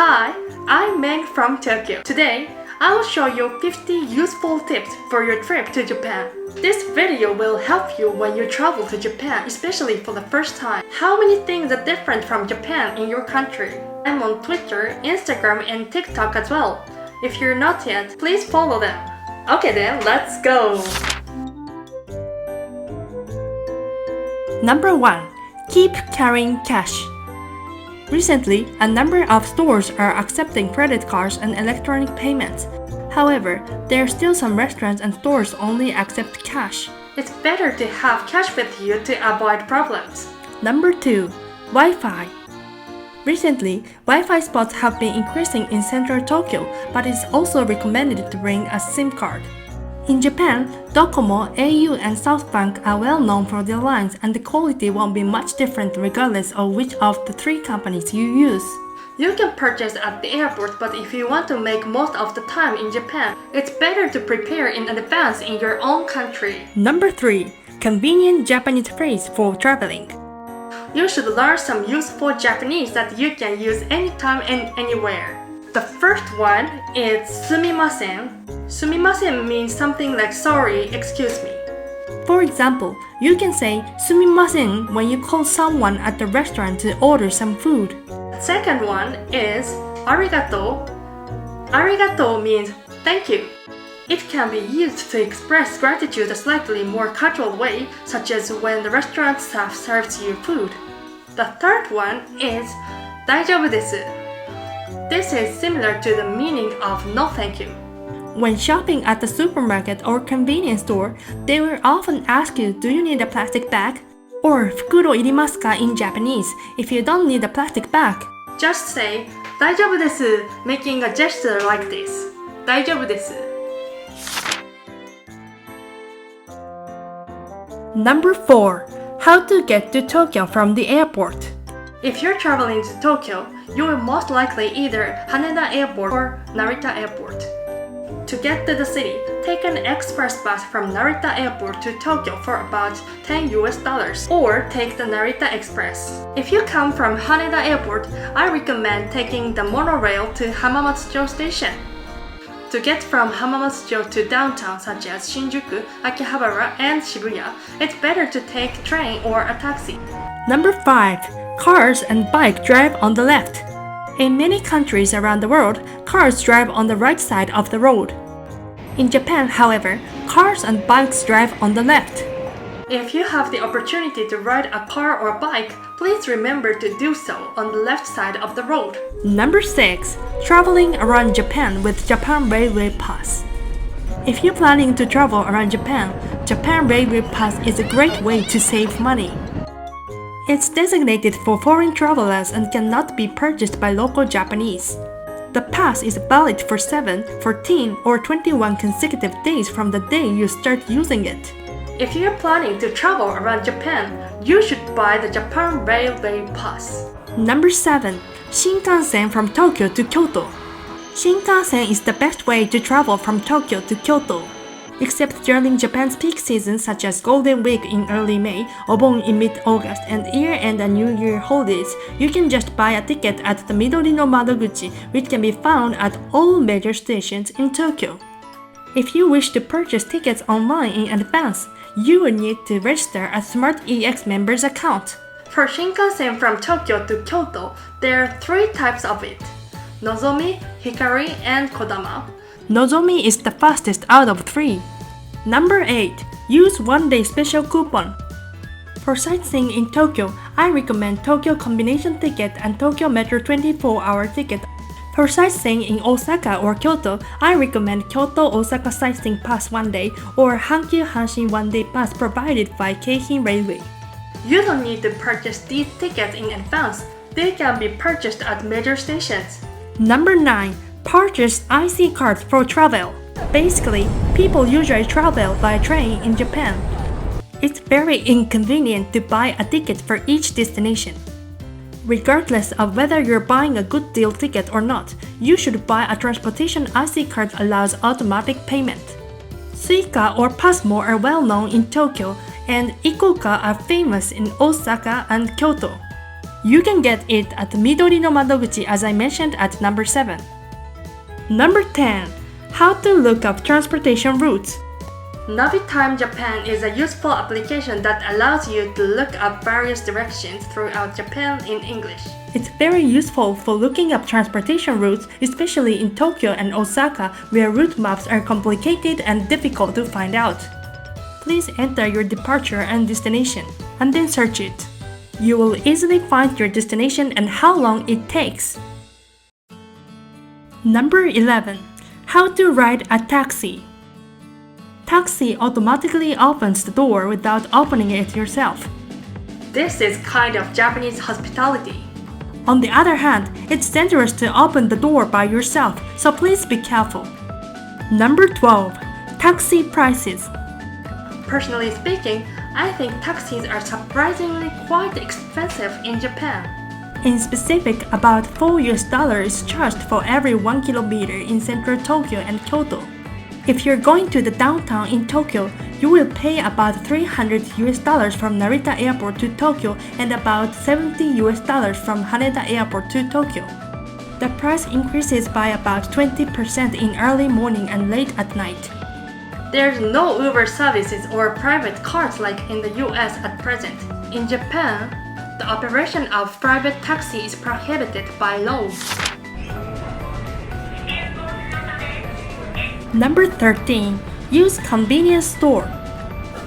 Hi, I'm Meg from Tokyo. Today, I will show you 50 useful tips for your trip to Japan. This video will help you when you travel to Japan, especially for the first time. How many things are different from Japan in your country? I'm on Twitter, Instagram, and TikTok as well. If you're not yet, please follow them. Okay then, let's go! Number 1. Keep carrying cash. Recently, a number of stores are accepting credit cards and electronic payments. However, there are still some restaurants and stores only accept cash. It's better to have cash with you to avoid problems. Number 2. Wi-Fi. Recently, Wi-Fi spots have been increasing in central Tokyo, but it's also recommended to bring a SIM card. In Japan, Docomo, au, and SoftBank are well known for their lines, and the quality won't be much different regardless of which of the three companies you use. You can purchase at the airport, but if you want to make most of the time in Japan, it's better to prepare in advance in your own country. Number 3. Convenient Japanese phrase for traveling. You should learn some useful Japanese that you can use anytime and anywhere. The first one is sumimasen. Sumimasen means something like sorry, excuse me. For example, you can say sumimasen when you call someone at the restaurant to order some food. The second one is arigato. Arigato means thank you. It can be used to express gratitude a slightly more casual way, such as when the restaurant staff serves you food. The third one is daijoubu desu. This is similar to the meaning of no thank you. When shopping at the supermarket or convenience store, they will often ask you, do you need a plastic bag? Or fukuro irimasu ka in Japanese if you don't need a plastic bag. Just say daijoubu desu, making a gesture like this. Daijoubu desu. Number 4. How to get to Tokyo from the airport. If you're traveling to Tokyo, you will most likely either Haneda Airport or Narita Airport. To get to the city, take an express bus from Narita Airport to Tokyo for about $10 or take the Narita Express. If you come from Haneda Airport, I recommend taking the monorail to Hamamatsucho Station. To get from Hamamatsucho to downtown such as Shinjuku, Akihabara, and Shibuya, it's better to take train or a taxi. Number 5. Cars and bike drive on the left. In many countries around the world, cars drive on the right side of the road. In Japan, however, cars and bikes drive on the left. If you have the opportunity to ride a car or bike, please remember to do so on the left side of the road. Number 6. Traveling around Japan with Japan Railway Pass. If you're planning to travel around Japan, Japan Railway Pass is a great way to save money. It's designated for foreign travelers and cannot be purchased by local Japanese. The pass is valid for 7, 14, or 21 consecutive days from the day you start using it. If you're planning to travel around Japan, you should buy the Japan Railway Pass. Number 7. Shinkansen from Tokyo to Kyoto. Shinkansen is the best way to travel from Tokyo to Kyoto. Except during Japan's peak season such as Golden Week in early May, Obon in mid-August, and year-end and New Year holidays, you can just buy a ticket at the Midori no Madoguchi, which can be found at all major stations in Tokyo. If you wish to purchase tickets online in advance, you will need to register a Smart EX member's account. For Shinkansen from Tokyo to Kyoto, there are 3 types of it: Nozomi, Hikari, and Kodama. Nozomi is the fastest out of 3. Number 8. Use one-day special coupon. For sightseeing in Tokyo, I recommend Tokyo Combination Ticket and Tokyo Metro 24-hour ticket. For sightseeing in Osaka or Kyoto, I recommend Kyoto-Osaka Sightseeing Pass one day or Hankyu Hanshin one-day pass provided by Keihin Railway. You don't need to purchase these tickets in advance. They can be purchased at major stations. Number 9. Purchase IC cards for travel. Basically, people usually travel by train in Japan. It's very inconvenient to buy a ticket for each destination. Regardless of whether you're buying a good deal ticket or not, you should buy a transportation IC card that allows automatic payment. Suica or Pasmo are well known in Tokyo, and Ikoka are famous in Osaka and Kyoto. You can get it at Midori no Madoguchi as I mentioned at number 7. Number 10. How to look up transportation routes. Navitime Japan is a useful application that allows you to look up various directions throughout Japan in English. It's very useful for looking up transportation routes, especially in Tokyo and Osaka, where route maps are complicated and difficult to find out. Please enter your departure and destination, and then search it. You will easily find your destination and how long it takes. Number 11. How to ride a taxi. Taxi automatically opens the door without opening it yourself. This is kind of Japanese hospitality. On the other hand, it's dangerous to open the door by yourself, so please be careful. Number 12. Taxi prices. Personally speaking, I think taxis are surprisingly quite expensive in Japan. In specific, about $4 is charged for every 1 kilometer in central Tokyo and Kyoto. If you're going to the downtown in Tokyo, you will pay about $300 from Narita Airport to Tokyo and about $70 from Haneda Airport to Tokyo. The price increases by about 20% in early morning and late at night. There's no Uber services or private cars like in the US at present. In Japan, the operation of private taxi is prohibited by law. Number 13. Use convenience store.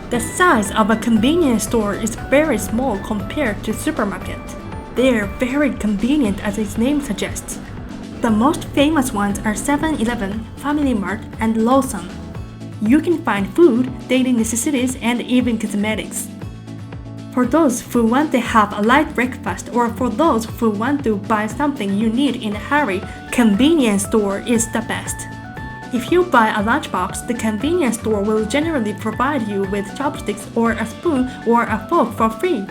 The size of a convenience store is very small compared to supermarket. They are very convenient as its name suggests. The most famous ones are 7-Eleven, Family Mart, and Lawson. You can find food, daily necessities, and even cosmetics. For those who want to have a light breakfast or for those who want to buy something you need in a hurry, convenience store is the best. If you buy a lunchbox, the convenience store will generally provide you with chopsticks or a spoon or a fork for free.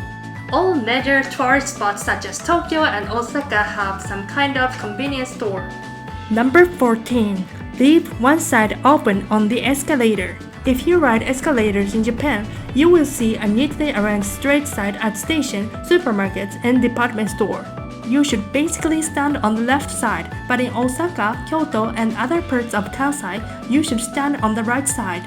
All major tourist spots such as Tokyo and Osaka have some kind of convenience store. Number 14. Leave one side open on the escalator. If you ride escalators in Japan, you will see a neatly arranged straight side at station, supermarkets, and department store. You should basically stand on the left side, but in Osaka, Kyoto, and other parts of Kansai, you should stand on the right side.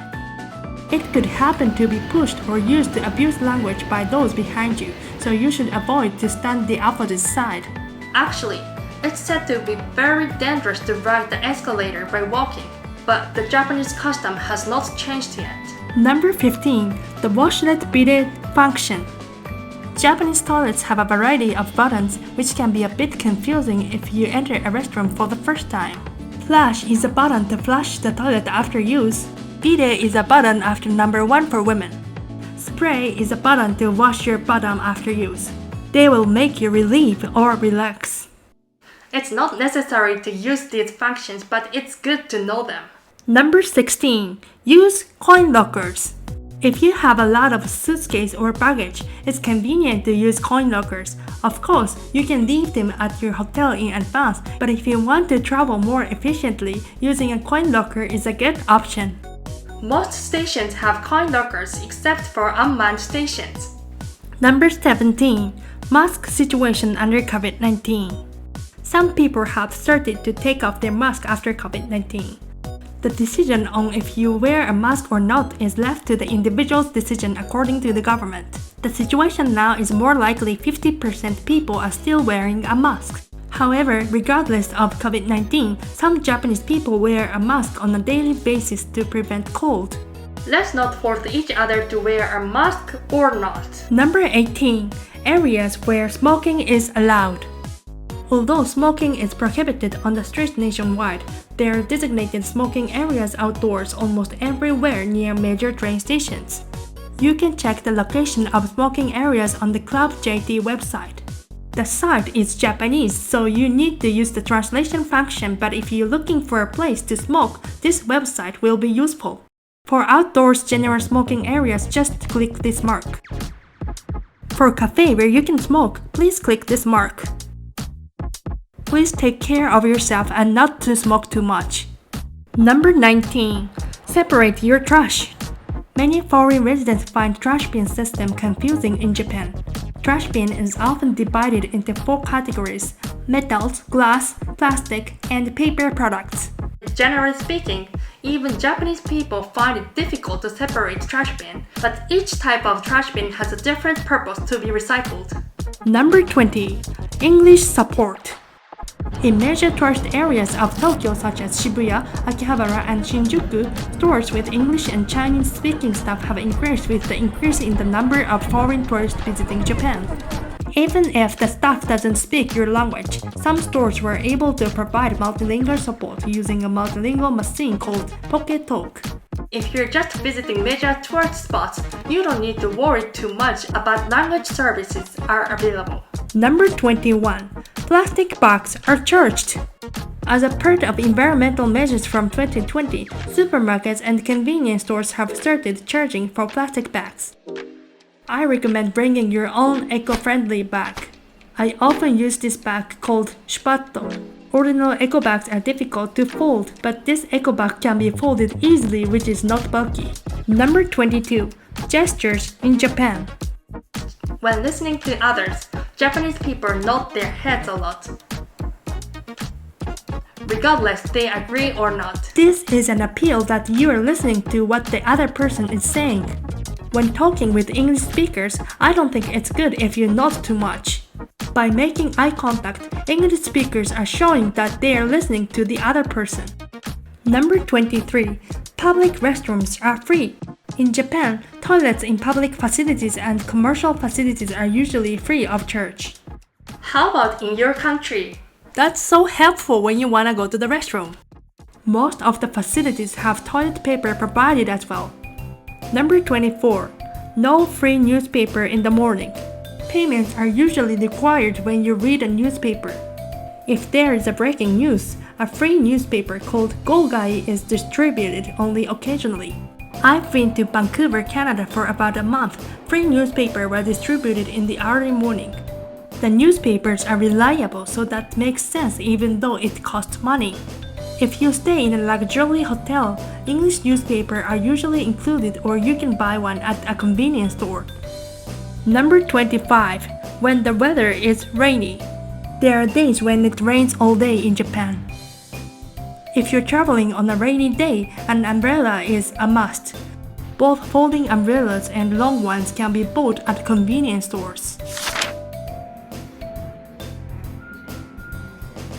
It could happen to be pushed or used to abuse language by those behind you, so you should avoid to stand the opposite side. Actually, it's said to be very dangerous to ride the escalator by walking, but the Japanese custom has not changed yet. Number 15. The washlet bidet function. Japanese toilets have a variety of buttons which can be a bit confusing if you enter a restroom for the first time. Flush is a button to flush the toilet after use. Bidet is a button after number 1 for women. Spray is a button to wash your bottom after use. They will make you relieve or relax. It's not necessary to use these functions, but it's good to know them. Number 16. Use coin lockers. If you have a lot of suitcase or baggage, it's convenient to use coin lockers. Of course, you can leave them at your hotel in advance, but if you want to travel more efficiently, using a coin locker is a good option. Most stations have coin lockers except for unmanned stations. Number 17. Mask situation under COVID-19. Some people have started to take off their mask after COVID-19. The decision on if you wear a mask or not is left to the individual's decision according to the government. The situation now is more likely 50% people are still wearing a mask. However, regardless of COVID-19, some Japanese people wear a mask on a daily basis to prevent cold. Let's not force each other to wear a mask or not. Number 18. Areas where smoking is allowed. Although smoking is prohibited on the streets nationwide, there are designated smoking areas outdoors almost everywhere near major train stations. You can check the location of smoking areas on the Club JT website. The site is Japanese, so you need to use the translation function, but if you're looking for a place to smoke, this website will be useful. For outdoors general smoking areas, just click this mark. For a cafe where you can smoke, please click this mark. Please take care of yourself and not to smoke too much. Number 19. Separate your trash. Many foreign residents find trash bin system confusing in Japan. Trash bin is often divided into 4 categories: metals, glass, plastic, and paper products. Generally speaking, even Japanese people find it difficult to separate trash bin, but each type of trash bin has a different purpose to be recycled. Number 20. English support. In major tourist areas of Tokyo such as Shibuya, Akihabara, and Shinjuku, stores with English and Chinese-speaking staff have increased with the increase in the number of foreign tourists visiting Japan. Even if the staff doesn't speak your language, some stores were able to provide multilingual support using a multilingual machine called Pocket Talk. If you're just visiting major tourist spots, you don't need to worry too much about language services are available. Number 21. Plastic bags are charged. As a part of environmental measures from 2020, supermarkets and convenience stores have started charging for plastic bags. I recommend bringing your own eco-friendly bag. I often use this bag called shupatto. Ordinary eco bags are difficult to fold, but this eco bag can be folded easily, which is not bulky. Number 22. Gestures in Japan. When listening to others, Japanese people nod their heads a lot, regardless they agree or not. This is an appeal that you are listening to what the other person is saying. When talking with English speakers, I don't think it's good if you nod too much. By making eye contact, English speakers are showing that they are listening to the other person. Number 23. Public restrooms are free. In Japan, toilets in public facilities and commercial facilities are usually free of charge. How about in your country? That's so helpful when you want to go to the restroom. Most of the facilities have toilet paper provided as well. Number 24. No free newspaper in the morning. Payments are usually required when you read a newspaper. If there is a breaking news, a free newspaper called Golgai is distributed only occasionally. I've been to Vancouver, Canada for about a month. Free newspaper were distributed in the early morning. The newspapers are reliable, so that makes sense even though it costs money. If you stay in a luxury hotel, English newspapers are usually included or you can buy one at a convenience store. Number 25. When the weather is rainy. There are days when it rains all day in Japan. If you're traveling on a rainy day, an umbrella is a must. Both folding umbrellas and long ones can be bought at convenience stores.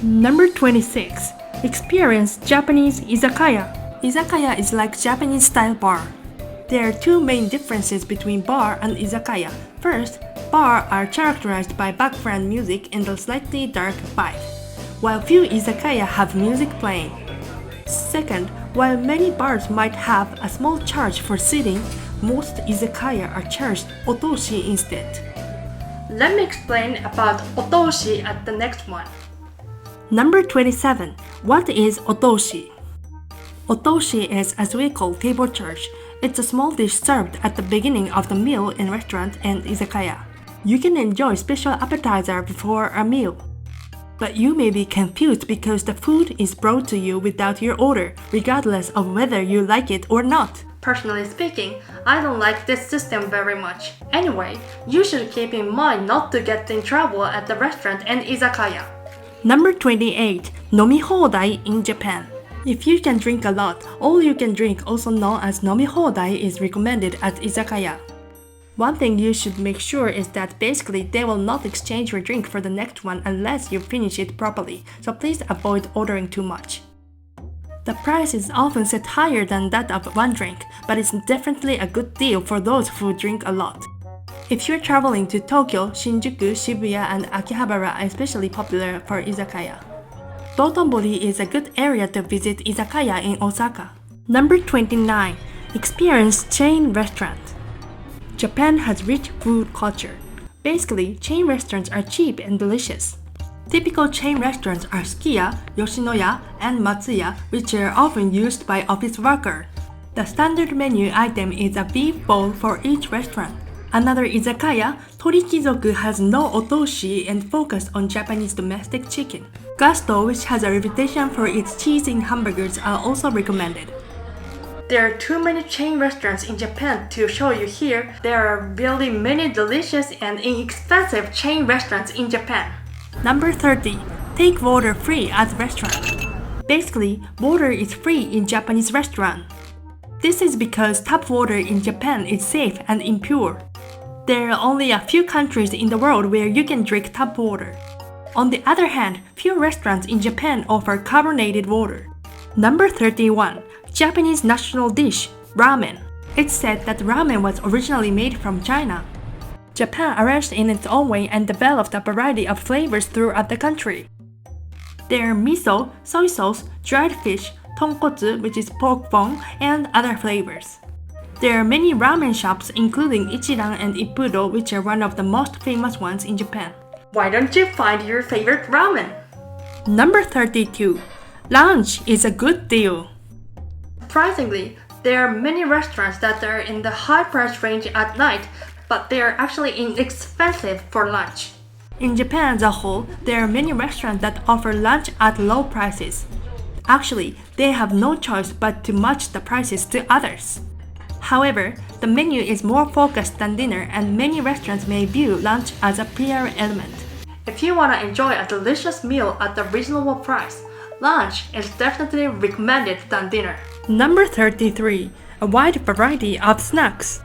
Number 26. Experience Japanese izakaya. Izakaya is like Japanese style bar. There are two main differences between bar and izakaya. First, bars are characterized by background music and a slightly dark vibe, while few izakaya have music playing. Second, while many bars might have a small charge for sitting, most izakaya are charged otoshi instead. Let me explain about otoshi at the next one. Number 27. What is otoshi? Otoshi is, as we call, table charge. It's a small dish served at the beginning of the meal in restaurant and izakaya. You can enjoy special appetizer before a meal. But you may be confused because the food is brought to you without your order, regardless of whether you like it or not. Personally speaking, I don't like this system very much. Anyway, you should keep in mind not to get in trouble at the restaurant and izakaya. Number 28. Nomihodai in Japan. If you can drink a lot, all you can drink, also known as nomihodai, is recommended at izakaya. One thing you should make sure is that basically they will not exchange your drink for the next one unless you finish it properly, so please avoid ordering too much. The price is often set higher than that of one drink, but it's definitely a good deal for those who drink a lot. If you're traveling to Tokyo, Shinjuku, Shibuya, and Akihabara are especially popular for izakaya. Dotonbori is a good area to visit izakaya in Osaka. Number 29. Experience chain restaurant. Japan has rich food culture. Basically, chain restaurants are cheap and delicious. Typical chain restaurants are Sukiya, Yoshinoya, and Matsuya, which are often used by office workers. The standard menu item is a beef bowl for each restaurant. Another izakaya, Torikizoku, has no otoshi and focus on Japanese domestic chicken. Gusto, which has a reputation for its cheese in hamburgers, are also recommended. There are too many chain restaurants in Japan to show you here. There are really many delicious and inexpensive chain restaurants in Japan. Number 30. Take water free at restaurant. Basically, water is free in Japanese restaurant. This is because tap water in Japan is safe and impure. There are only a few countries in the world where you can drink tap water. On the other hand, few restaurants in Japan offer carbonated water. Number 31. Japanese national dish, ramen. It's said that ramen was originally made from China. Japan arranged in its own way and developed a variety of flavors throughout the country. There are miso, soy sauce, dried fish, tonkotsu, which is pork bone, and other flavors. There are many ramen shops including Ichiran and Ippudo, which are one of the most famous ones in Japan. Why don't you find your favorite ramen? Number 32. Lunch is a good deal. Surprisingly, there are many restaurants that are in the high price range at night, but they are actually inexpensive for lunch. In Japan as a whole, there are many restaurants that offer lunch at low prices. Actually, they have no choice but to match the prices to others. However, the menu is more focused than dinner and many restaurants may view lunch as a prior element. If you want to enjoy a delicious meal at a reasonable price, lunch is definitely recommended than dinner. Number 33. A wide variety of snacks.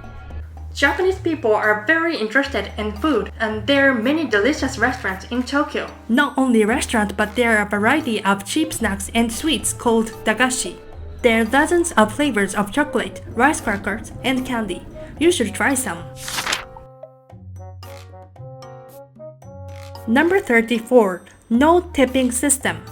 Japanese people are very interested in food, and there are many delicious restaurants in Tokyo. Not only restaurants, but there are a variety of cheap snacks and sweets called dagashi. There are dozens of flavors of chocolate, rice crackers, and candy. You should try some. Number 34. No tipping system.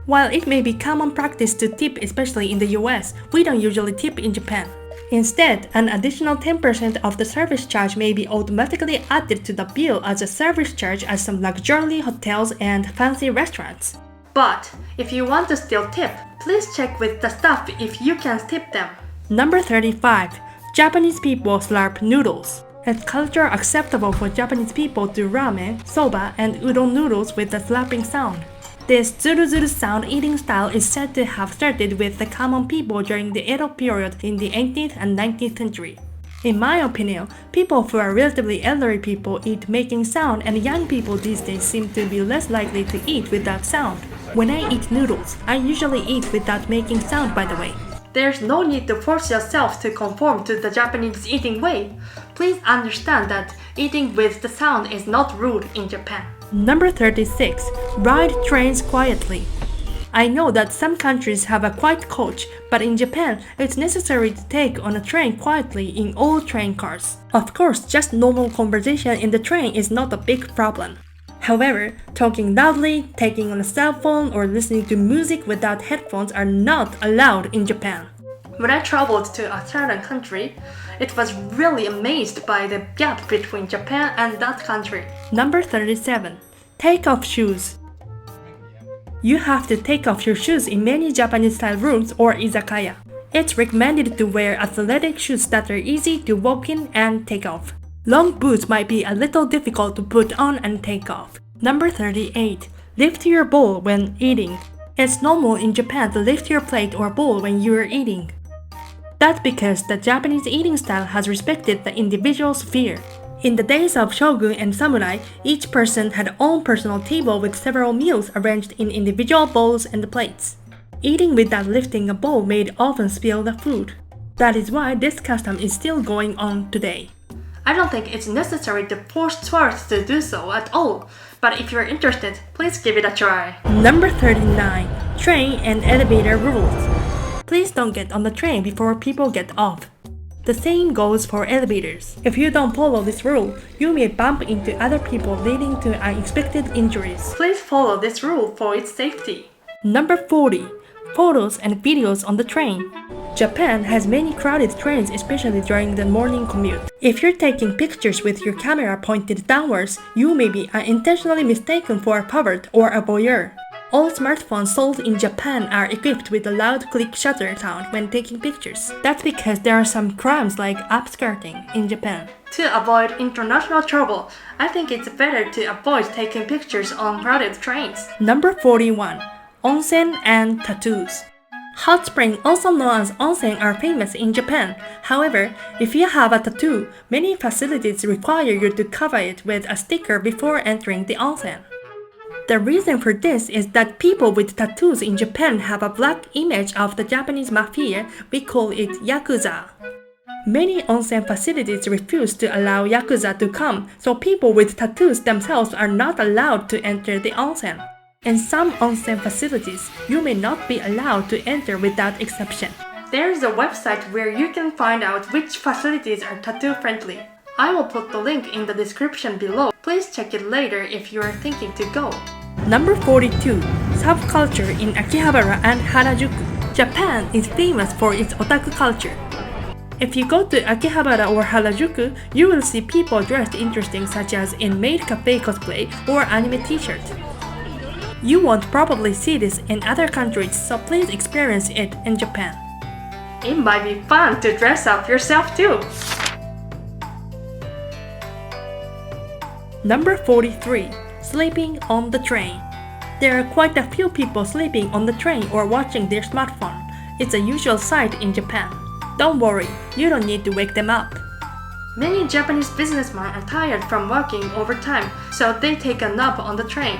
While it may be common practice to tip, especially in the US, we don't usually tip in Japan. Instead, an additional 10% of the service charge may be automatically added to the bill as a service charge at some luxury hotels and fancy restaurants. But if you want to still tip, please check with the staff if you can tip them. Number 35. Japanese people slurp noodles. It's culturally acceptable for Japanese people to ramen, soba, and udon noodles with a slapping sound. This zuru-zuru sound eating style is said to have started with the common people during the Edo period in the 18th and 19th century. In my opinion, people who are relatively elderly people eat making sound and young people these days seem to be less likely to eat without sound. When I eat noodles, I usually eat without making sound, by the way. There's no need to force yourself to conform to the Japanese eating way. Please understand that eating with the sound is not rude in Japan. Number 36. Ride trains quietly. I know that some countries have a quiet coach, but in Japan, it's necessary to take on a train quietly in all train cars. Of course, just normal conversation in the train is not a big problem. However, talking loudly, taking on a cell phone, or listening to music without headphones are not allowed in Japan. When I traveled to a certain country, it was really amazed by the gap between Japan and that country. Number 37. Take off shoes. You have to take off your shoes in many Japanese-style rooms or izakaya. It's recommended to wear athletic shoes that are easy to walk in and take off. Long boots might be a little difficult to put on and take off. Number 38. Lift your bowl when eating. It's normal in Japan to lift your plate or bowl when you are eating. That's because the Japanese eating style has respected the individual's sphere. In the days of shogun and samurai, each person had own personal table with several meals arranged in individual bowls and plates. Eating without lifting a bowl may often spill the food. That is why this custom is still going on today. I don't think it's necessary to force tourists to do so at all, but if you're interested, please give it a try. Number 39. Train and elevator rules. Please don't get on the train before people get off. The same goes for elevators. If you don't follow this rule, you may bump into other people leading to unexpected injuries. Please follow this rule for its safety. Number 40. Photos and videos on the train. Japan has many crowded trains, especially during the morning commute. If you're taking pictures with your camera pointed downwards, you may be unintentionally mistaken for a pervert or a voyeur. All smartphones sold in Japan are equipped with a loud click shutter sound when taking pictures. That's because there are some crimes like upskirting in Japan. To avoid international trouble, I think it's better to avoid taking pictures on crowded trains. Number 41. Onsen and tattoos. Hot springs, also known as onsen, are famous in Japan. However, if you have a tattoo, many facilities require you to cover it with a sticker before entering the onsen. The reason for this is that people with tattoos in Japan have a black image of the Japanese mafia. We call it yakuza. Many onsen facilities refuse to allow yakuza to come, so people with tattoos themselves are not allowed to enter the onsen. In some onsen facilities, you may not be allowed to enter without exception. There is a website where you can find out which facilities are tattoo friendly. I will put the link in the description below. Please check it later if you are thinking to go. Number 42. Subculture in Akihabara and Harajuku. Japan is famous for its otaku culture. If you go to Akihabara or Harajuku, you will see people dressed interesting such as in maid cafe cosplay or anime t-shirt. You won't probably see this in other countries, so please experience it in Japan. It might be fun to dress up yourself too. Number 43. Sleeping on the train. There are quite a few people sleeping on the train or watching their smartphone. It's a usual sight in Japan. Don't worry, you don't need to wake them up. Many Japanese businessmen are tired from working overtime, so they take a nap on the train.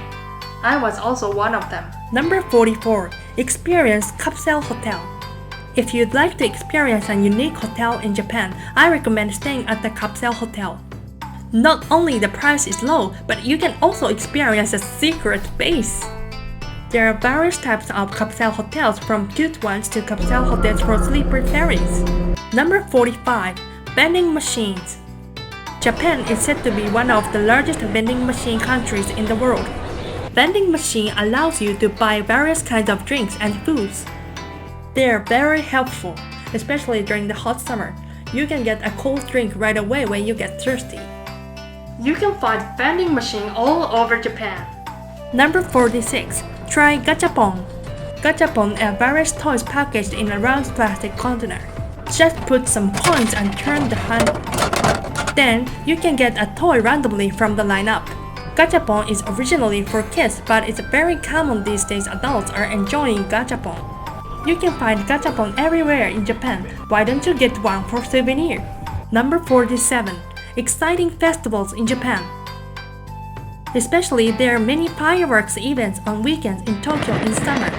I was also one of them. Number 44. Experience capsule hotel. If you'd like to experience a unique hotel in Japan, I recommend staying at the capsule hotel. Not only the price is low, but you can also experience a secret base. There are various types of capsule hotels, from cute ones to capsule hotels for sleeper fairies. Number 45. Vending machines. Japan is said to be one of the largest vending machine countries in the world. Vending machine allows you to buy various kinds of drinks and foods. They are very helpful, especially during the hot summer. You can get a cold drink right away when you get thirsty. You can find vending machine all over Japan. Number 46. Try gachapon. Gachapon are various toys packaged in a round plastic container. Just put some coins and turn the handle. Then you can get a toy randomly from the lineup. Gachapon is originally for kids, but it's very common these days. Adults are enjoying gachapon. You can find gachapon everywhere in Japan. Why don't you get one for souvenir? Number 47. Exciting festivals in Japan. Especially there are many fireworks events on weekends in Tokyo in summer.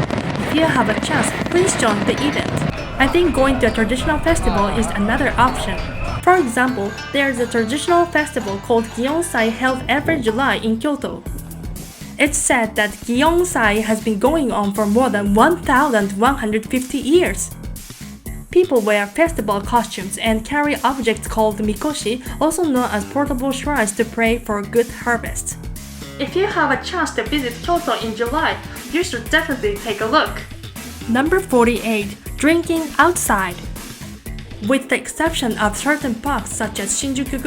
If you have a chance, please join the event. I think going to a traditional festival is another option. For example, there is a traditional festival called Gionsai held every July in Kyoto. It's said that Gionsai has been going on for more than 1,150 years. People wear festival costumes and carry objects called mikoshi, also known as portable shrines, to pray for a good harvest. If you have a chance to visit Kyoto in July, you should definitely take a look. Number 48. Drinking outside. With the exception of certain parks such as Shinjuku,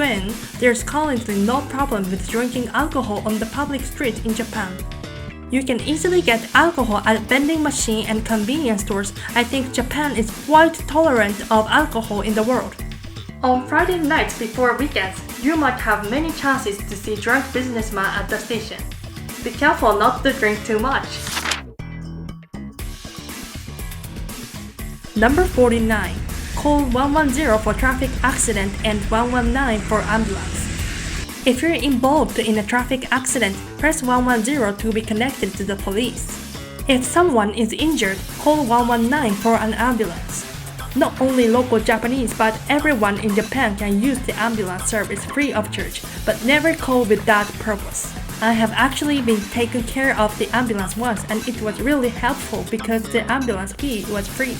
there's currently no problem with drinking alcohol on the public street in Japan. You can easily get alcohol at vending machine and convenience stores. I think Japan is quite tolerant of alcohol in the world. On Friday nights before weekends, you might have many chances to see drunk businessmen at the station. Be careful not to drink too much. Number 49. Call 110 for traffic accident and 119 for ambulance. If you're involved in a traffic accident, press 110 to be connected to the police. If someone is injured, call 119 for an ambulance. Not only local Japanese, but everyone in Japan can use the ambulance service free of charge, but never call with that purpose. I have actually been taken care of the ambulance once, and it was really helpful because the ambulance fee was free.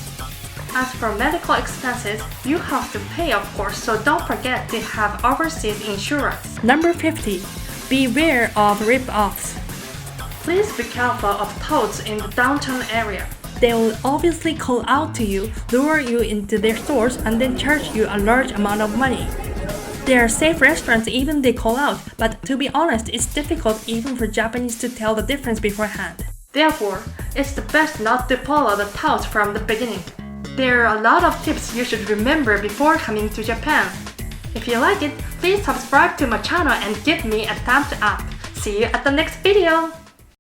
As for medical expenses, you have to pay of course, so don't forget to have overseas insurance. Number 50. Beware of rip-offs. Please be careful of toads in the downtown area. They will obviously call out to you, lure you into their stores, and then charge you a large amount of money. There are safe restaurants even they call out, but to be honest, it's difficult even for Japanese to tell the difference beforehand. Therefore, it's the best not to follow the touts from the beginning. There are a lot of tips you should remember before coming to Japan. If you like it, please subscribe to my channel and give me a thumbs up. See you at the next video!